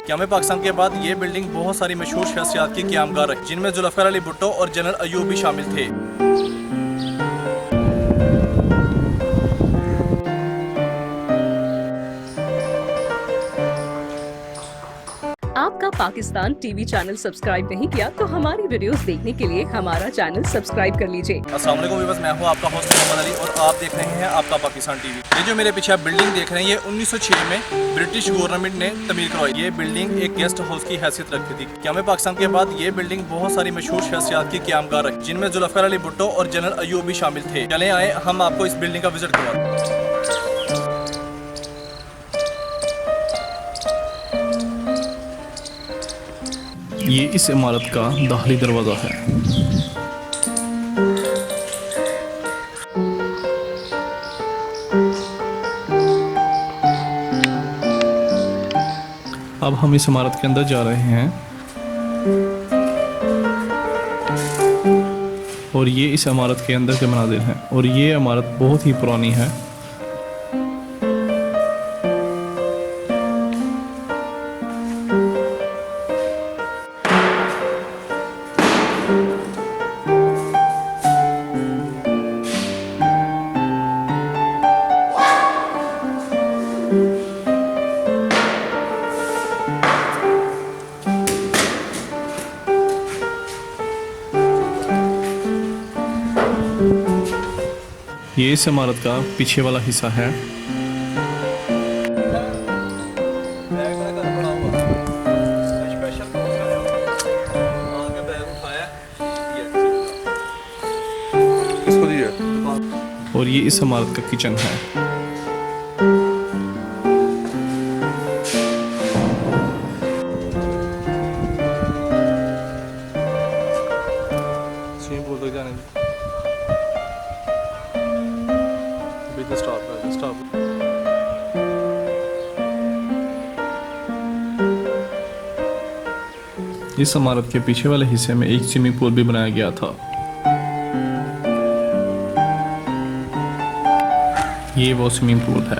क़याम पाकिस्तान के बाद ये बिल्डिंग बहुत सारी मशहूर शख्सियात की क़यामगार है, जिनमें जुल्फ़िकार अली भुट्टो और जनरल अयूब भी शामिल थे। आपका पाकिस्तान टीवी चैनल सब्सक्राइब नहीं किया तो हमारी वीडियोस देखने के लिए हमारा चैनल सब्सक्राइब कर लीजिए। अस्सलाम वालेकुम व्यूअर्स, मैं हूं आपका होस्ट मोहम्मद अली और आप देख रहे हैं आपका पाकिस्तान टीवी। ये जो मेरे पीछे आप बिल्डिंग देख रहे हैं, ये 1906 में ब्रिटिश गवर्नमेंट ने तमीर करवाई। ये बिल्डिंग एक गेस्ट हाउस की हैसियत रखती थी। क़याम पाकिस्तान के बाद ये बिल्डिंग बहुत सारी मशहूर शख्सियात की क़यामगार है, जिनमें जुल्फ़िकार अली भुट्टो और जनरल अयूब भी शामिल थे। चले आए हम आपको इस बिल्डिंग का विजिट करवाते हैं। ये इस इमारत का दाखिली दरवाज़ा है। अब हम इस इमारत के अंदर जा रहे हैं और ये इस इमारत के अंदर के मनाजिर हैं और ये इमारत बहुत ही पुरानी है। ये इस इमारत का पीछे वाला हिस्सा है। और ये इस इमारत का किचन है। इस इमारत के पीछे वाले हिस्से में एक स्विमिंग पूल भी बनाया गया था। ये वो स्विमिंग पूल है।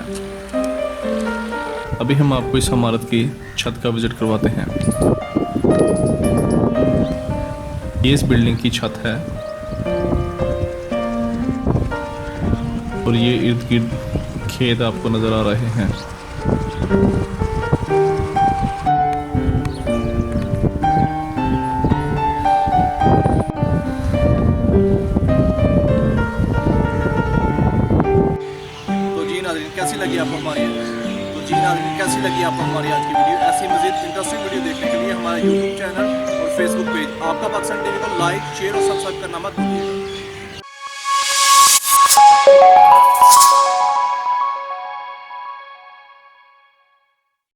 अभी हम आपको इस इमारत की छत का विजिट करवाते हैं। ये इस बिल्डिंग की छत है और ये इर्द गिर्द खेत आपको नजर आ रहे हैं। कैसी लगी आपको हमारी आज की वीडियो? ऐसी मजीद इंटरेस्टिंग वीडियो देखने के लिए हमारा यूट्यूब चैनल और फेसबुक पेज आपका पाकिस्तान टीवी को लाइक, शेयर और सब्सक्राइब करना मत भूलिएगा।